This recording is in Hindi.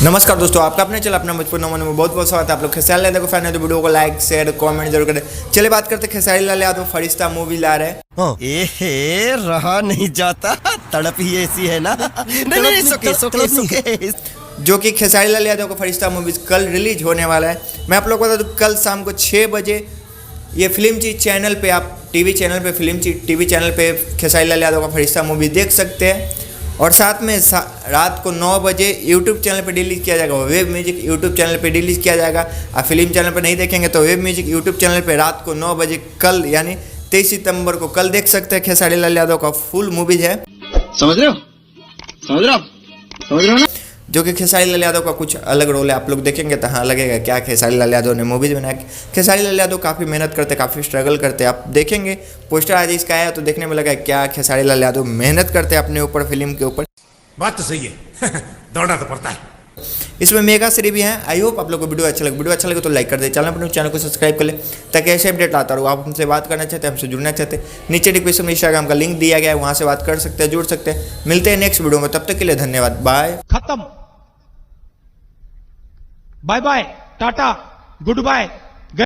नमस्कार दोस्तों, आपका अपने चैनल अपना मुझपुर नमन में बहुत बहुत स्वागत है। आप लोग खेसारी लाल यादव को फैन है तो वीडियो को लाइक शेयर कमेंट जरूर करें। चलिए बात करते हैं खेसारी लाल यादव फरिश्ता मूवी ला रहे हैं। रहा नहीं जाता, तड़प ही ऐसी है ना। नहीं, सुके। जो कि खेसारी लाल यादव का फरिश्ता मूवी कल रिलीज होने वाला है। मैं आप लोग को बता दूं, कल शाम को 6 बजे ये फिल्म चीज चैनल पे, आप टीवी चैनल पे, फिल्म चीज टीवी चैनल पे खेसारी लाल यादव का फरिश्ता मूवी देख सकते हैं। और साथ में रात को 9 बजे यूट्यूब चैनल पे रिलीज़ किया जाएगा। वेब म्यूजिक यूट्यूब चैनल पे रिलीज़ किया जाएगा। आप फिल्म चैनल पे नहीं देखेंगे तो वेब म्यूजिक यूट्यूब चैनल पे रात को 9 बजे कल यानी 23 सितंबर को कल देख सकते हैं। खेसारी लाल यादव का फुल मूवीज है, समझ रहे हो ना। जो कि खेसारी लाल यादव का कुछ अलग रोल है। आप लोग देखेंगे तो हाँ लगेगा क्या खेसारी लाल यादव ने मूवीज बनाया। खेसारी लाल यादव काफ़ी मेहनत करते, काफ़ी स्ट्रगल करते। आप देखेंगे पोस्टर आज इसका आया तो देखने में लगा क्या खेसारी लाल यादव मेहनत करते अपने ऊपर, फिल्म के ऊपर। बात तो सही है। दौड़ना तो पड़ता है। इसमें मेगा श्री भी हैं। आई होप आप लोग को वीडियो अच्छा लगे तो लाइक कर दे, चैनल को सब्सक्राइब कर ले ताकि ऐसे अपडेट आता रहो। आप हमसे बात करना चाहते हैं, हमसे जुड़ना चाहते हैं, नीचे डिस्क्रिप्शन में इंस्टाग्राम का लिंक दिया गया है, वहाँ से बात कर सकते हैं, जुड़ सकते हैं। मिलते हैं नेक्स्ट वीडियो में, तब तक के लिए धन्यवाद, बाय। खत्म, bye bye, tata, good bye.